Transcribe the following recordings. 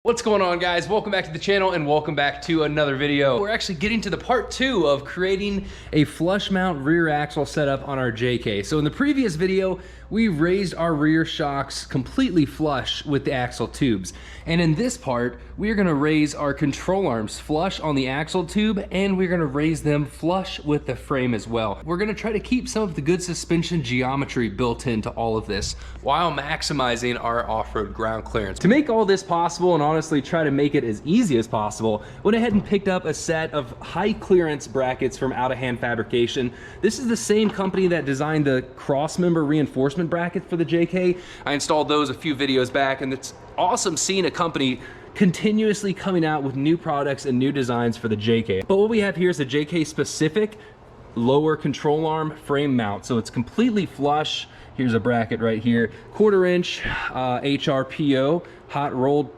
What's going on, guys? Welcome back to the channel and welcome back to another video. We're actually getting to the part 2 of creating a flush mount rear axle setup on our JK. So in the previous video, we raised our rear shocks completely flush with the axle tubes. And in this part, we're gonna raise our control arms flush on the axle tube, and we're gonna raise them flush with the frame as well. We're gonna try to keep some of the good suspension geometry built into all of this while maximizing our off-road ground clearance. To make all this possible and honestly try to make it as easy as possible, went ahead and picked up a set of high clearance brackets from Outta Hand Fabrication. This is the same company that designed the cross member reinforcement brackets for the JK. I installed those a few videos back, and it's awesome seeing a company continuously coming out with new products and new designs for the JK. But what we have here is a JK specific lower control arm frame mount. So it's completely flush. Here's a bracket right here, 1/4 inch HRPO, hot rolled,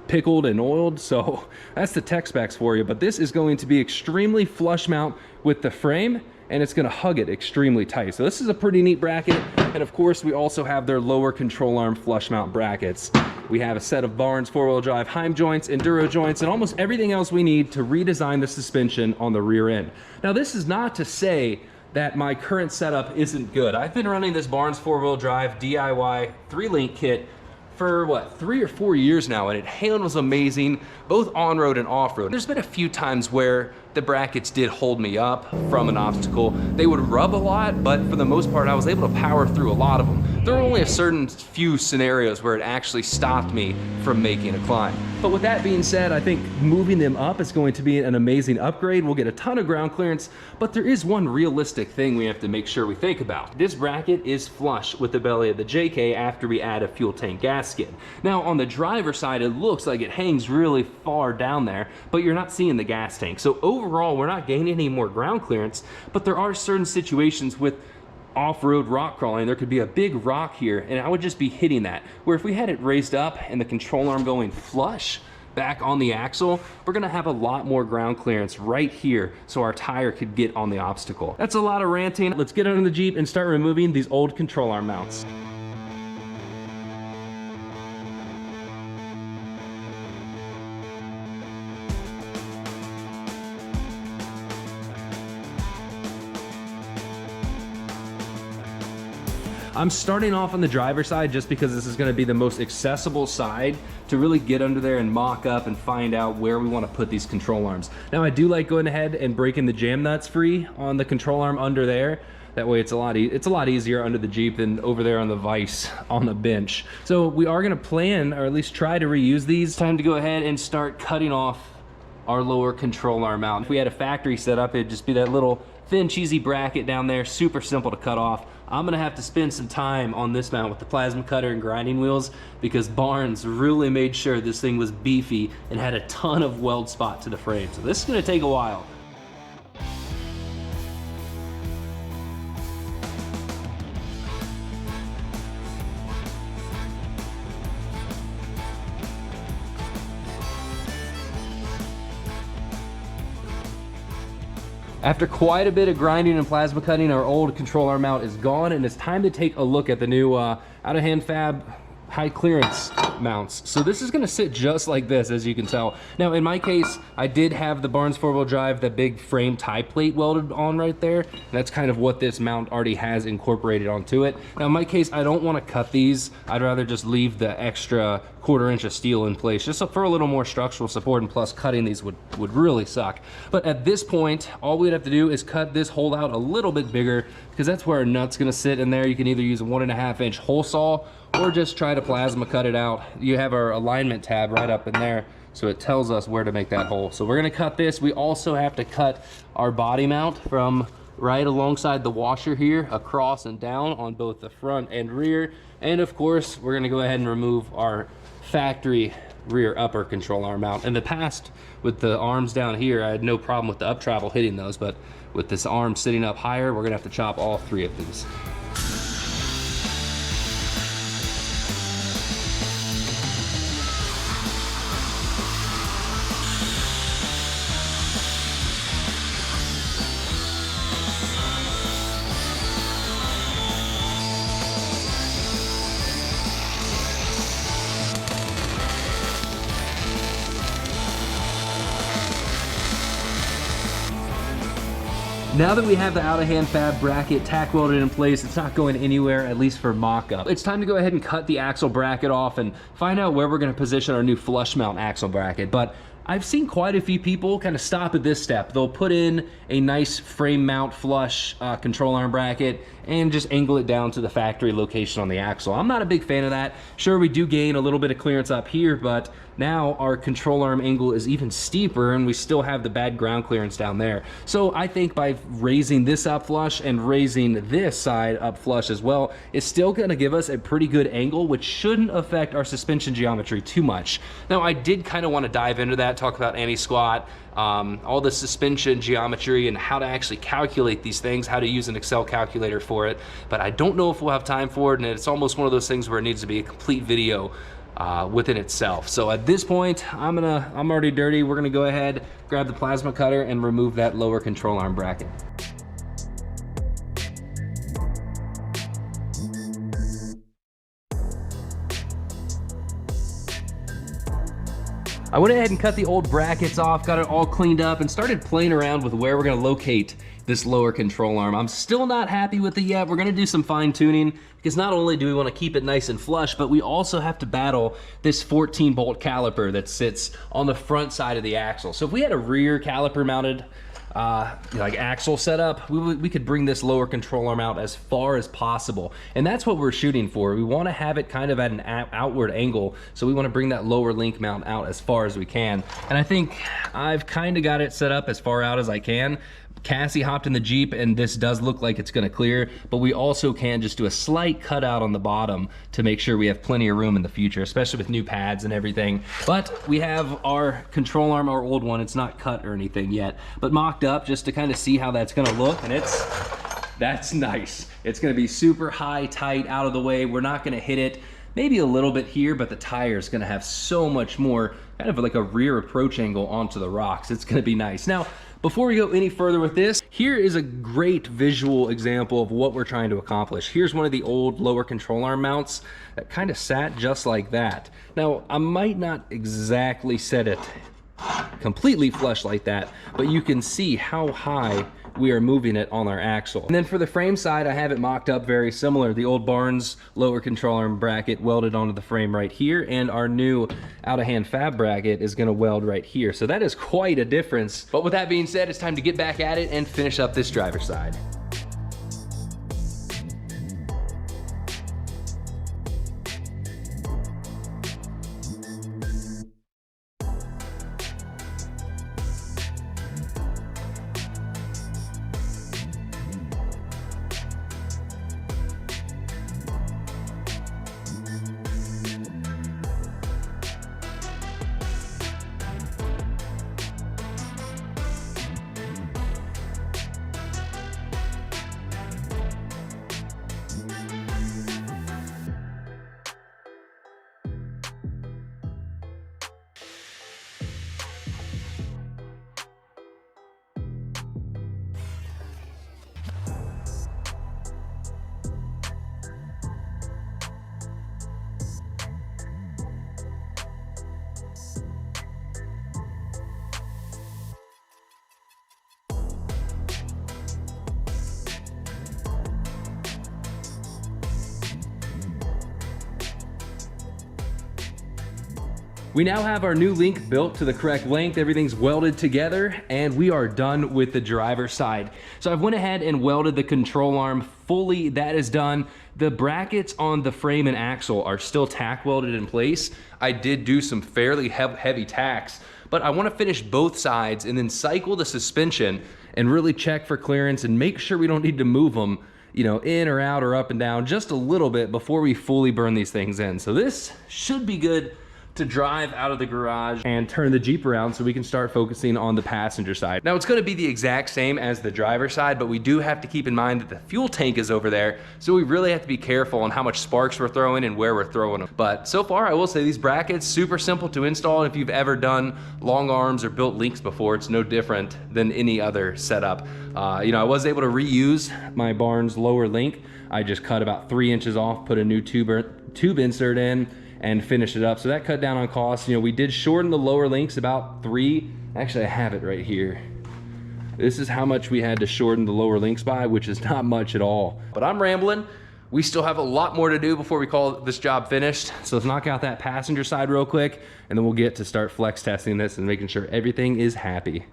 pickled and oiled. So that's the tech specs for you. But this is going to be extremely flush mount with the frame, and it's gonna hug it extremely tight. So this is a pretty neat bracket. And of course, we also have their lower control arm flush mount brackets. We have a set of Barnes 4-wheel drive Heim joints, enduro joints, and almost everything else we need to redesign the suspension on the rear end. Now, this is not to say that my current setup isn't good. I've been running this Barnes 4-wheel drive DIY 3-link kit for what, 3 or 4 years now, and it handles amazing, both on-road and off-road. There's been a few times where the brackets did hold me up from an obstacle. They would rub a lot, but for the most part, I was able to power through a lot of them. There were only a certain few scenarios where it actually stopped me from making a climb. But with that being said, I think moving them up is going to be an amazing upgrade. We'll get a ton of ground clearance, but there is one realistic thing we have to make sure we think about. This bracket is flush with the belly of the JK after we add a fuel tank gasket. Now, on the driver's side, it looks like it hangs really far down there, but you're not seeing the gas tank. So overall, we're not gaining any more ground clearance, but there are certain situations with off-road rock crawling, there could be a big rock here, and I would just be hitting that. Where if we had it raised up and the control arm going flush back on the axle, we're gonna have a lot more ground clearance right here so our tire could get on the obstacle. That's a lot of ranting. Let's get under the Jeep and start removing these old control arm mounts. I'm starting off on the driver's side just because this is gonna be the most accessible side to really get under there and mock up and find out where we wanna put these control arms. Now, I do like going ahead and breaking the jam nuts free on the control arm under there. That way it's a lot easier under the Jeep than over there on the vise on the bench. So we are gonna plan, or at least try to reuse these. Time to go ahead and start cutting off our lower control arm mount. If we had a factory set up, it'd just be that little thin cheesy bracket down there, super simple to cut off. I'm gonna have to spend some time on this mount with the plasma cutter and grinding wheels because Barnes really made sure this thing was beefy and had a ton of weld spot to the frame. So this is gonna take a while. After quite a bit of grinding and plasma cutting, our old control arm mount is gone, and it's time to take a look at the new Outta Hand Fab high clearance mounts. So this is gonna sit just like this, as you can tell. Now, in my case, I did have the Barnes 4-wheel drive, that big frame tie plate welded on right there. And that's kind of what this mount already has incorporated onto it. Now, in my case, I don't wanna cut these. I'd rather just leave the extra 1/4 inch of steel in place, just for a little more structural support, and plus cutting these would really suck. But at this point, all we'd have to do is cut this hole out a little bit bigger, because that's where our nut's gonna sit in there. You can either use a 1.5 inch hole saw, or just try to plasma cut it out. You have our alignment tab right up in there, so it tells us where to make that hole. So we're gonna cut this. We also have to cut our body mount from right alongside the washer here, across and down on both the front and rear. And of course, we're gonna go ahead and remove our factory rear upper control arm mount. In the past, with the arms down here, I had no problem with the up travel hitting those, but with this arm sitting up higher, we're gonna have to chop all 3 of these. Now that we have the Outta Hand Fab bracket tack welded in place, it's not going anywhere, at least for mock-up. It's time to go ahead and cut the axle bracket off and find out where we're gonna position our new flush mount axle bracket. But I've seen quite a few people kind of stop at this step. They'll put in a nice frame mount flush control arm bracket and just angle it down to the factory location on the axle. I'm not a big fan of that. Sure, we do gain a little bit of clearance up here, but now our control arm angle is even steeper and we still have the bad ground clearance down there. So I think by raising this up flush and raising this side up flush as well, it's still gonna give us a pretty good angle, which shouldn't affect our suspension geometry too much. Now, I did kind of want to dive into that, talk about anti-squat, all the suspension geometry and how to actually calculate these things, how to use an Excel calculator for it, but I don't know if we'll have time for it, and it's almost one of those things where it needs to be a complete video within itself. So at this point, I'm already dirty. We're gonna go ahead, grab the plasma cutter and remove that lower control arm bracket. I went ahead and cut the old brackets off, got it all cleaned up, and started playing around with where we're gonna locate this lower control arm. I'm still not happy with it yet. We're gonna do some fine tuning because not only do we wanna keep it nice and flush, but we also have to battle this 14 bolt caliper that sits on the front side of the axle. So if we had a rear caliper mounted like axle setup, we could bring this lower control arm out as far as possible, and that's what we're shooting for. We want to have it kind of at an outward angle, so we want to bring that lower link mount out as far as we can, and I think I've kind of got it set up as far out as I can. Cassie hopped in the Jeep and this does look like it's gonna clear, but we also can just do a slight cutout on the bottom to make sure we have plenty of room in the future, especially with new pads and everything. But we have our control arm, our old one, it's not cut or anything yet, but mocked up just to kind of see how that's gonna look, and that's nice. It's gonna be super high, tight, out of the way. We're not gonna hit it, maybe a little bit here, but the tire is gonna have so much more, kind of like a rear approach angle onto the rocks. It's gonna be nice. Now, before we go any further with this, here is a great visual example of what we're trying to accomplish. Here's one of the old lower control arm mounts that kind of sat just like that. Now, I might not exactly set it completely flush like that, but you can see how high we are moving it on our axle. And then for the frame side, I have it mocked up very similar. The old Barnes lower control arm bracket welded onto the frame right here, and our new Outta Hand Fab bracket is gonna weld right here. So that is quite a difference. But with that being said, it's time to get back at it and finish up this driver's side. We now have our new link built to the correct length. Everything's welded together and we are done with the driver's side. So I've went ahead and welded the control arm fully. That is done. The brackets on the frame and axle are still tack welded in place. I did do some fairly heavy tacks, but I want to finish both sides and then cycle the suspension and really check for clearance and make sure we don't need to move them, you know, in or out or up and down just a little bit before we fully burn these things in. So this should be good to drive out of the garage and turn the Jeep around so we can start focusing on the passenger side. Now it's gonna be the exact same as the driver's side, but we do have to keep in mind that the fuel tank is over there, so we really have to be careful on how much sparks we're throwing and where we're throwing them. But so far, I will say these brackets, super simple to install. If you've ever done long arms or built links before, it's no different than any other setup. You know, I was able to reuse my Barnes lower link. I just cut about 3 inches off, put a new tube insert in, and finish it up. So that cut down on costs. You know, we did shorten the lower links about 3. Actually, I have it right here. This is how much we had to shorten the lower links by, which is not much at all. But I'm rambling. We still have a lot more to do before we call this job finished. So let's knock out that passenger side real quick, and then we'll get to start flex testing this and making sure everything is happy.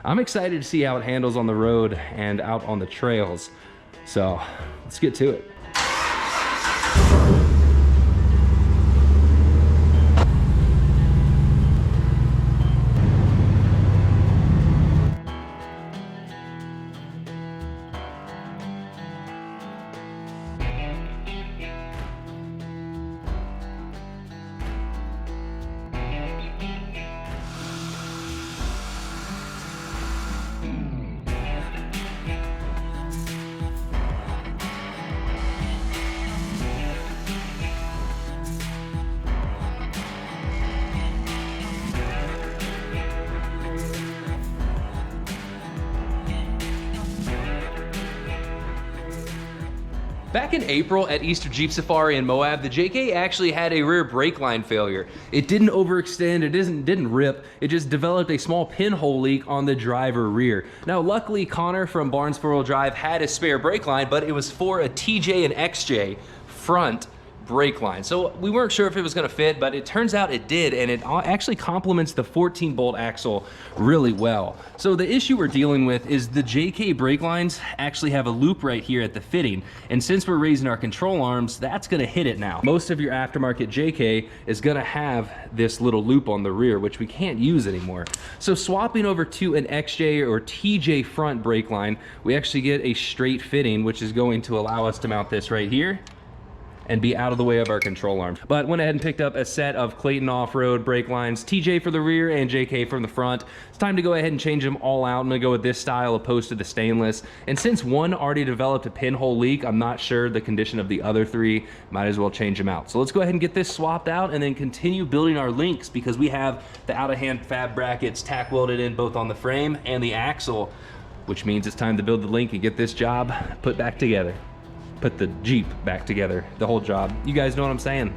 I'm excited to see how it handles on the road and out on the trails. So let's get to it. Back in April at Easter Jeep Safari in Moab, the JK actually had a rear brake line failure. It didn't overextend, it didn't rip, it just developed a small pinhole leak on the driver rear. Now luckily Connor from Barnes 4-Wheel Drive had a spare brake line, but it was for a TJ and XJ front brake line. So we weren't sure if it was gonna fit, but it turns out it did, and it actually complements the 14-bolt axle really well. So the issue we're dealing with is the JK brake lines actually have a loop right here at the fitting, and since we're raising our control arms, that's gonna hit it now. Most of your aftermarket JK is gonna have this little loop on the rear, which we can't use anymore. So swapping over to an XJ or TJ front brake line, we actually get a straight fitting, which is going to allow us to mount this right here and be out of the way of our control arm. But went ahead and picked up a set of Clayton Off-Road brake lines, TJ for the rear and JK from the front. It's time to go ahead and change them all out. I'm gonna go with this style opposed to the stainless. And since one already developed a pinhole leak, I'm not sure the condition of the other three, might as well change them out. So let's go ahead and get this swapped out and then continue building our links, because we have the Outta Hand Fab brackets tack welded in both on the frame and the axle, which means it's time to build the link and get this job put back together. Put the Jeep back together, the whole job. You guys know what I'm saying.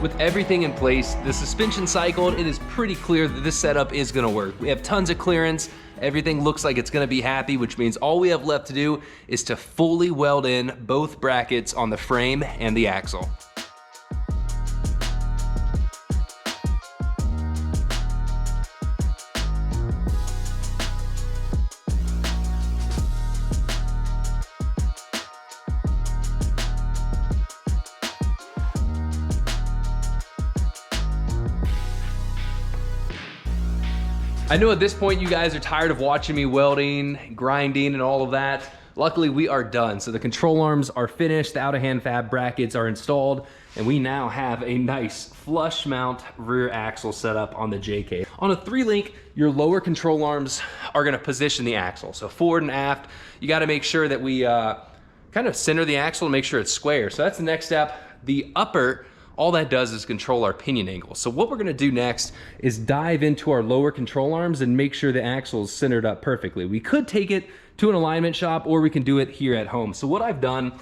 With everything in place, the suspension cycled, it is pretty clear that this setup is gonna work. We have tons of clearance, everything looks like it's gonna be happy, which means all we have left to do is to fully weld in both brackets on the frame and the axle. I know at this point you guys are tired of watching me welding, grinding, and all of that. Luckily, we are done. So the control arms are finished, the Outta Hand Fab brackets are installed, and we now have a nice flush mount rear axle set up on the JK. On a 3-link, your lower control arms are gonna position the axle. So forward and aft, you gotta make sure that we kind of center the axle and make sure it's square. So that's the next step. The upper, all that does is control our pinion angle. So what we're gonna do next is dive into our lower control arms and make sure the axle is centered up perfectly. We could take it to an alignment shop, or we can do it here at home. So what I've done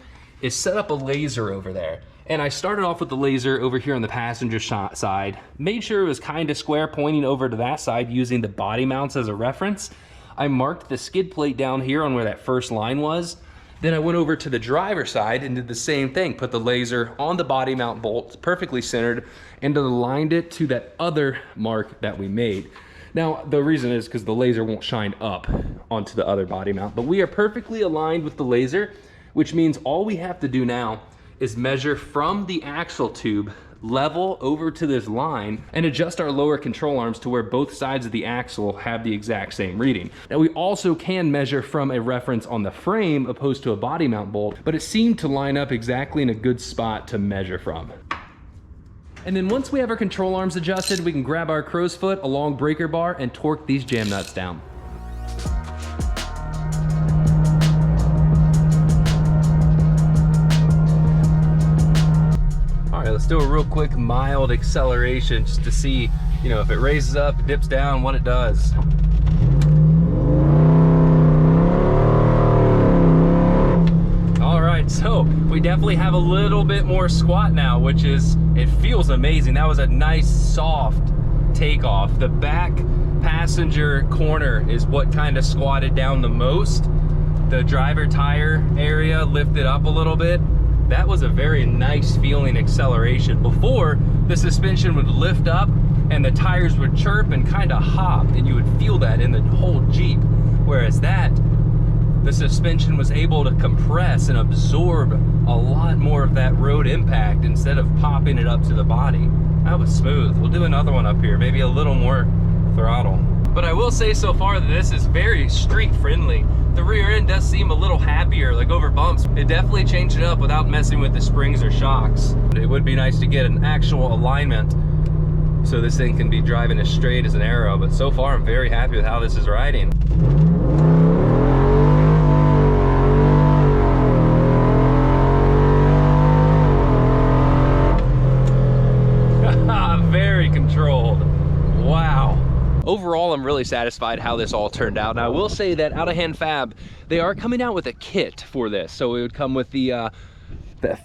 is set up a laser over there. And I started off with the laser over here on the passenger side, made sure it was kind of square pointing over to that side using the body mounts as a reference. I marked the skid plate down here on where that first line was. Then I went over to the driver's side and did the same thing, put the laser on the body mount bolt, perfectly centered, and aligned it to that other mark that we made. Now, the reason is because the laser won't shine up onto the other body mount, but we are perfectly aligned with the laser, which means all we have to do now is measure from the axle tube level over to this line and adjust our lower control arms to where both sides of the axle have the exact same reading. Now we also can measure from a reference on the frame opposed to a body mount bolt, but it seemed to line up exactly in a good spot to measure from. And then once we have our control arms adjusted, we can grab our crow's foot, a long breaker bar, and torque these jam nuts down. All right, let's do a real quick mild acceleration just to see, you know, if it raises up, dips down, what it does. All right, so we definitely have a little bit more squat now, which is, it feels amazing. That was a nice soft takeoff. The back passenger corner is what kind of squatted down the most. The driver tire area lifted up a little bit. That was a very nice feeling acceleration. Before, the suspension would lift up and the tires would chirp and kind of hop, and you would feel that in the whole Jeep. Whereas that, the suspension was able to compress and absorb a lot more of that road impact instead of popping it up to the body. That was smooth. We'll do another one up here, maybe a little more throttle. But I will say so far that this is very street friendly. The rear end does seem a little happier, like over bumps. It definitely changed it up without messing with the springs or shocks. It would be nice to get an actual alignment so this thing can be driving as straight as an arrow, but so far I'm very happy with how this is riding. Very controlled. Wow. Overall, I'm really satisfied how this all turned out. Now, I will say that Outta Hand Fab, they are coming out with a kit for this. So it would come with the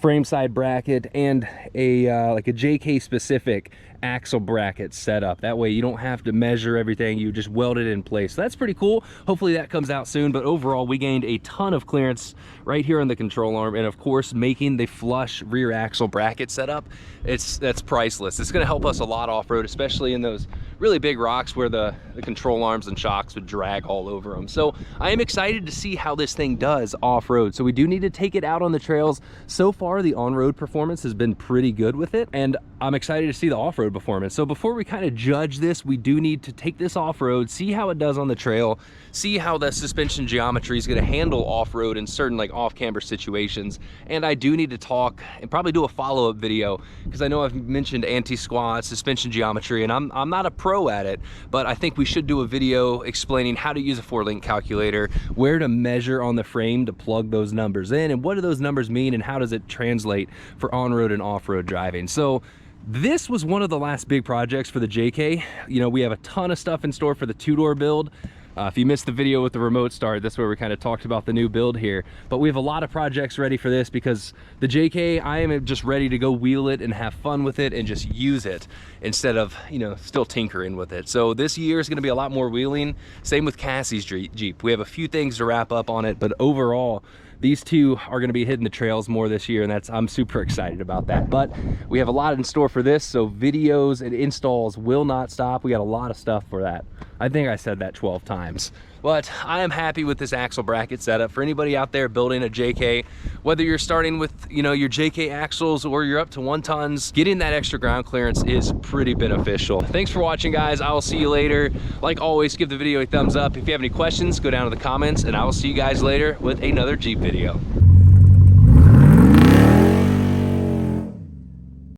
frame side bracket and a like a JK specific axle bracket setup. That way you don't have to measure everything, you just weld it in place. So that's pretty cool. Hopefully that comes out soon, but overall we gained a ton of clearance right here on the control arm, and of course making the flush rear axle bracket setup, that's priceless. It's going to help us a lot off-road, especially in those really big rocks where the control arms and shocks would drag all over them. So I am excited to see how this thing does off-road. So we do need to take it out on the trails. So far the on-road performance has been pretty good with it, and I'm excited to see the off-road performance. So before we kind of judge this, we do need to take this off-road, see how it does on the trail, see how the suspension geometry is going to handle off-road in certain like off-camber situations. And I do need to talk and probably do a follow-up video, because I know I've mentioned anti-squat, suspension geometry, and I'm not a pro at it, but I think we should do a video explaining how to use a 4-link calculator, where to measure on the frame to plug those numbers in, and what do those numbers mean, and how does it translate for on-road and off-road driving. So this was one of the last big projects for the JK. You know, we have a ton of stuff in store for the 2-door build. If you missed the video with the remote start, that's where we kind of talked about the new build here. But we have a lot of projects ready for this, because the JK, I am just ready to go wheel it and have fun with it and just use it instead of, you know, still tinkering with it. So this year is going to be a lot more wheeling. Same with Cassie's Jeep. We have a few things to wrap up on it, but overall, these two are going to be hitting the trails more this year, and I'm super excited about that. But we have a lot in store for this, so videos and installs will not stop. We got a lot of stuff for that. I think I said that 12 times. But I am happy with this axle bracket setup. For anybody out there building a JK, whether you're starting with, you know, your JK axles or you're up to 1 tons, getting that extra ground clearance is pretty beneficial. Thanks for watching, guys. I will see you later. Like always, give the video a thumbs up. If you have any questions, go down to the comments, and I will see you guys later with another Jeep video.